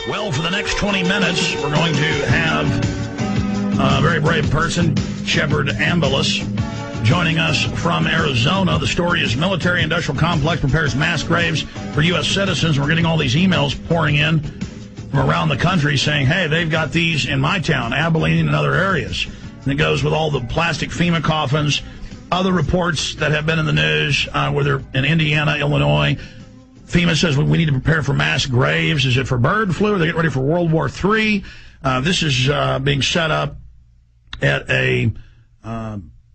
Well, for the next 20 minutes, we're going to have a very brave person, Shepard Ambulance, joining us from Arizona. The story is military industrial complex prepares mass graves for U.S. citizens. We're getting all these emails pouring in from around the country saying, hey, they've got these in my town, Abilene, and other areas. And it goes with all the plastic FEMA coffins, other reports that have been in the news, where they're in Indiana, Illinois. FEMA says we need to prepare for mass graves. Is it for bird flu? Are they getting ready for World War III? This is being set up at a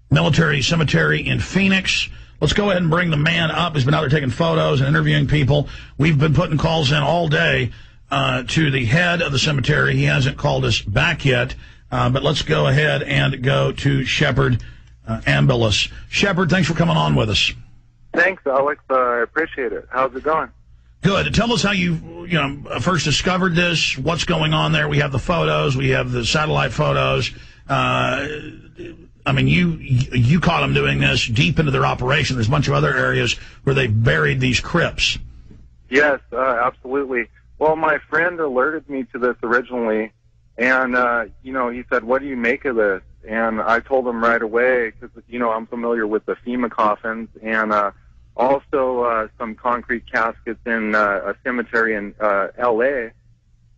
military cemetery in Phoenix. Let's go ahead and bring the man up. He's been out there taking photos and interviewing people. We've been putting calls in all day to the head of the cemetery. He hasn't called us back yet, but let's go ahead and go to Shepard Ambulance. Shepard, thanks for coming on with us. Thanks, Alex. I appreciate it. How's it going? Good. Tell us how you first discovered this, what's going on there. We have the photos. We have the satellite photos. I mean, you caught them doing this deep into their operation. There's a bunch of other areas where they buried these crypts. Yes, absolutely. Well, my friend alerted me to this originally, and, he said, what do you make of this? And I told him right away, because, I'm familiar with the FEMA coffins, and also some concrete caskets in a cemetery in L.A.,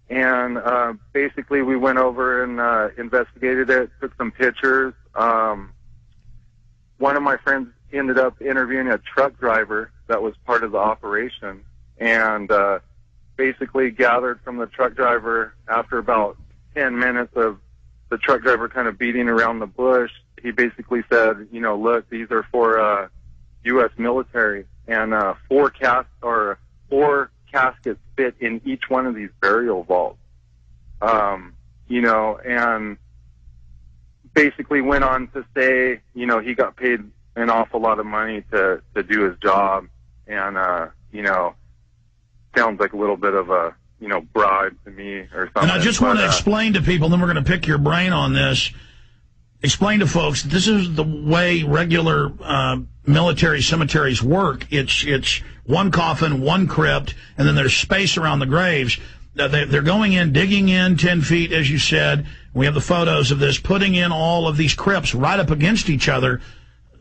and basically we went over and investigated it, took some pictures. One of my friends ended up interviewing a truck driver that was part of the operation, and basically gathered from the truck driver after about 10 minutes of the truck driver kind of beating around the bush. He basically said, look, these are for U.S. military, and four caskets fit in each one of these burial vaults. And basically went on to say, he got paid an awful lot of money to do his job, and sounds like a little bit of a bribe to me or something. And I just want to explain to people, then we're going to pick your brain on this. Explain to folks, this is the way regular military cemeteries work. It's one coffin, one crypt, and then there's space around the graves. They're going in, digging in 10 feet, as you said. We have the photos of this, putting in all of these crypts right up against each other.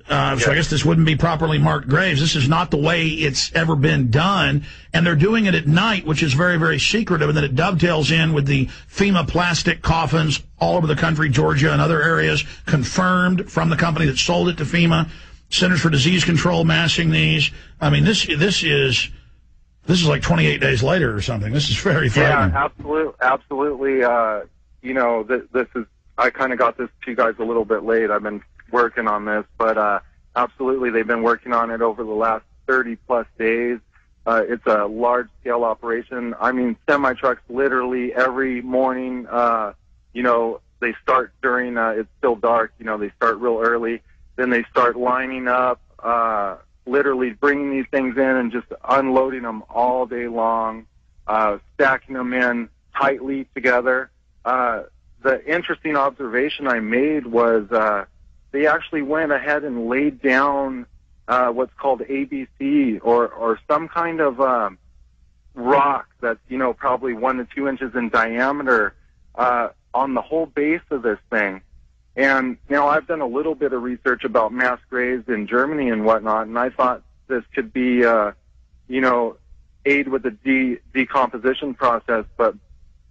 So I guess this wouldn't be properly marked graves. This is not the way it's ever been done. And they're doing it at night, which is very, very secretive. And then it dovetails in with the FEMA plastic coffins all over the country, Georgia and other areas, confirmed from the company that sold it to FEMA. Centers for Disease Control massing these. I mean, this is like 28 days later or something. This is very frightening. Yeah, absolutely. This is, I kind of got this to you guys a little bit late. I've been working on this, but absolutely, they've been working on it over the last 30-plus days. It's a large-scale operation. I mean, semi-trucks literally every morning, they start during, it's still dark, they start real early. Then they start lining up, literally bringing these things in and just unloading them all day long, stacking them in tightly together. The interesting observation I made was they actually went ahead and laid down what's called ABC or some kind of rock that's, probably 1 to 2 inches in diameter on the whole base of this thing. And now I've done a little bit of research about mass graves in Germany and whatnot, and I thought this could be, aid with the decomposition process, but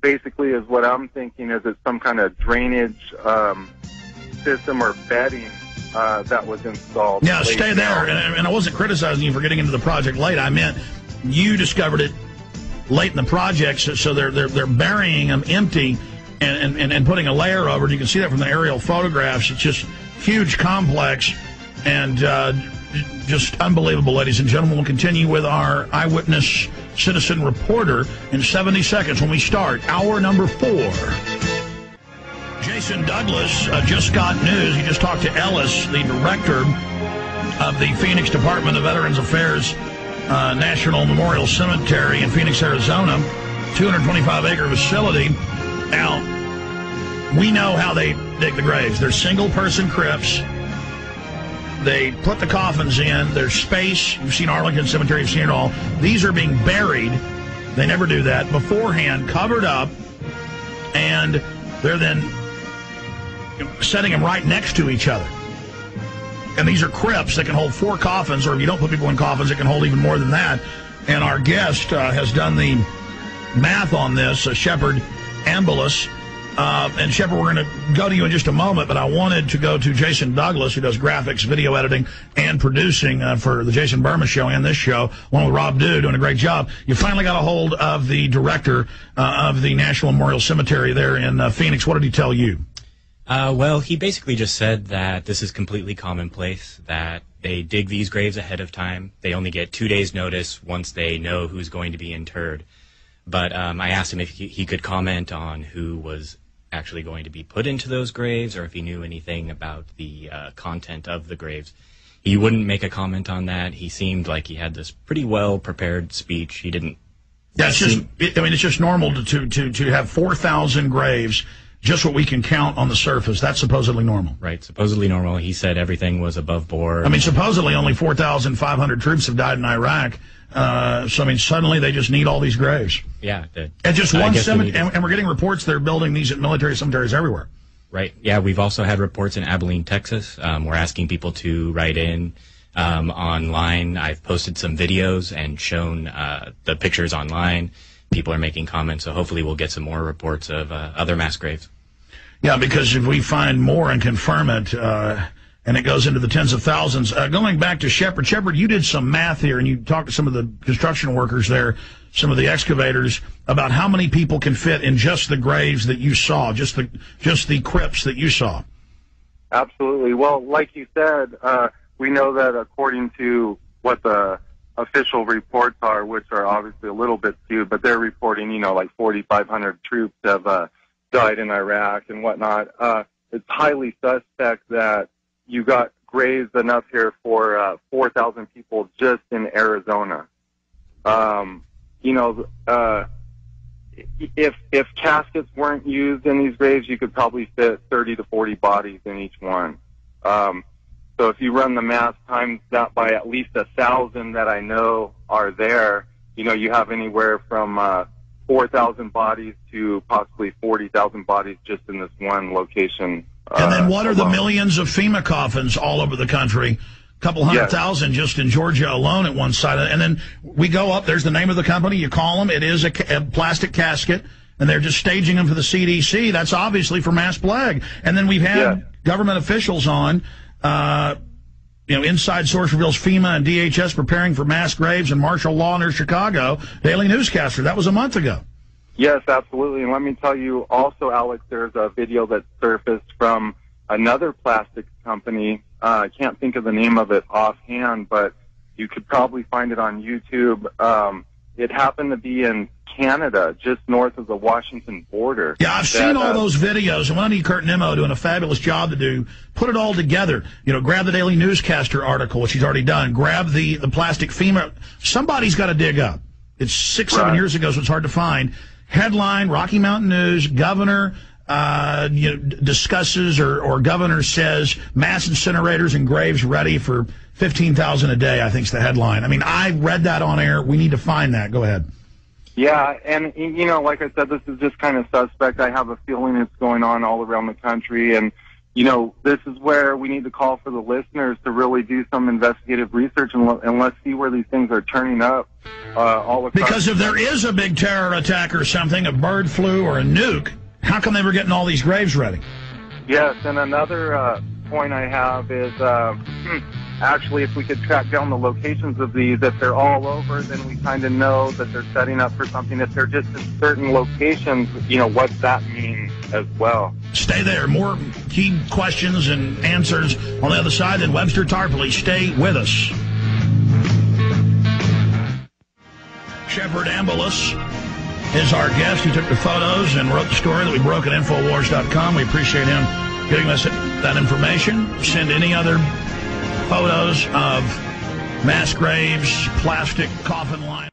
basically is what I'm thinking is it's some kind of drainage system or bedding that was installed. Yeah, stay there. And I wasn't criticizing you for getting into the project late. I meant you discovered it late in the project, so they're burying them empty and putting a layer over it. You can see that from the aerial photographs. It's just huge complex and just unbelievable, ladies and gentlemen. We'll continue with our eyewitness citizen reporter in 70 seconds when we start hour number 4. Jason Douglas just got news. He just talked to Ellis, the director of the Phoenix Department of Veterans Affairs National Memorial Cemetery in Phoenix, Arizona, 225-acre facility. Now, we know how they dig the graves. They're single-person crypts. They put the coffins in. There's space. You've seen Arlington Cemetery. You've seen it all. These are being buried. They never do that. Beforehand, covered up, and they're then setting them right next to each other. And these are crypts that can hold 4 coffins, or if you don't put people in coffins, it can hold even more than that. And our guest has done the math on this, Shepard Ambulus. And Shepard, we're going to go to you in just a moment, but I wanted to go to Jason Douglas, who does graphics, video editing, and producing for the Jason Burma Show and this show, along with Rob Dew, doing a great job. You finally got a hold of the director of the National Memorial Cemetery there in Phoenix. What did he tell you? Well, he basically just said that this is completely commonplace, that they dig these graves ahead of time. They only get 2 days' notice once they know who's going to be interred. But I asked him if he could comment on who was actually going to be put into those graves, or if he knew anything about the content of the graves. He wouldn't make a comment on that. He seemed like he had this pretty well-prepared speech. He didn't... Yeah, it's just normal to have 4,000 graves, just what we can count on the surface. That's supposedly normal. Right, supposedly normal. He said everything was above board. I mean, supposedly only 4,500 troops have died in Iraq. So, I mean, suddenly they just need all these graves. Yeah. And just one cemetery. And we're getting reports they're building these at military cemeteries everywhere. Right. Yeah, we've also had reports in Abilene, Texas. We're asking people to write in online. I've posted some videos and shown the pictures online. People are making comments, so hopefully we'll get some more reports of other mass graves. Yeah, because if we find more and confirm it, and it goes into the tens of thousands. Going back to Shepard. Shepard, you did some math here, and you talked to some of the construction workers there, some of the excavators, about how many people can fit in just the graves that you saw, just the crypts that you saw. Absolutely. Well, like you said, we know that according to what the official reports are, which are obviously a little bit skewed, but they're reporting, like 4,500 troops have died in Iraq and whatnot. It's highly suspect that you got graves enough here for 4,000 people just in Arizona. If caskets weren't used in these graves, you could probably fit 30 to 40 bodies in each one. So if you run the math times that by at least 1,000 that I know are there, you have anywhere from 4,000 bodies to possibly 40,000 bodies just in this one location. And then what are the millions of FEMA coffins all over the country? A couple 100,000 just in Georgia alone at one side. And then we go up, there's the name of the company, you call them, it is a plastic casket, and they're just staging them for the CDC. That's obviously for mass plague. And then we've had government officials on, inside source reveals FEMA and DHS preparing for mass graves and martial law near Chicago. Daily Newscaster, that was a month ago. Yes, absolutely. And let me tell you also, Alex, there's a video that surfaced from another plastics company. I can't think of the name of it offhand, but you could probably find it on YouTube. It happened to be in Canada, just north of the Washington border. Yeah, I've seen all those videos, and I need Kurt Nimmo doing a fabulous job to do. Put it all together. Grab the Daily Newscaster article, which he's already done. Grab the plastic FEMA. Somebody's got to dig up. It's 6-7 years ago, so it's hard to find. Headline, Rocky Mountain News, governor discusses or governor says mass incinerators and graves ready for 15,000 a day, I think is the headline. I mean, I read that on air. We need to find that. Go ahead. Yeah, and, like I said, this is just kind of suspect. I have a feeling it's going on all around the country, and, this is where we need to call for the listeners to really do some investigative research and let's see where these things are turning up all across. Because if there is a big terror attack or something, a bird flu or a nuke, how come they were getting all these graves ready? Yes, and another point I have is actually if we could track down the locations of these, if they're all over, then we kind of know that they're setting up for something. If they're just in certain locations, what's that mean as well? Stay there. More key questions and answers on the other side. Then Webster Tarpley. Stay with us. Shepard Ambulus is our guest. He took the photos and wrote the story that we broke at Infowars.com. We appreciate him giving us that information. Send any other photos of mass graves, plastic coffin lines.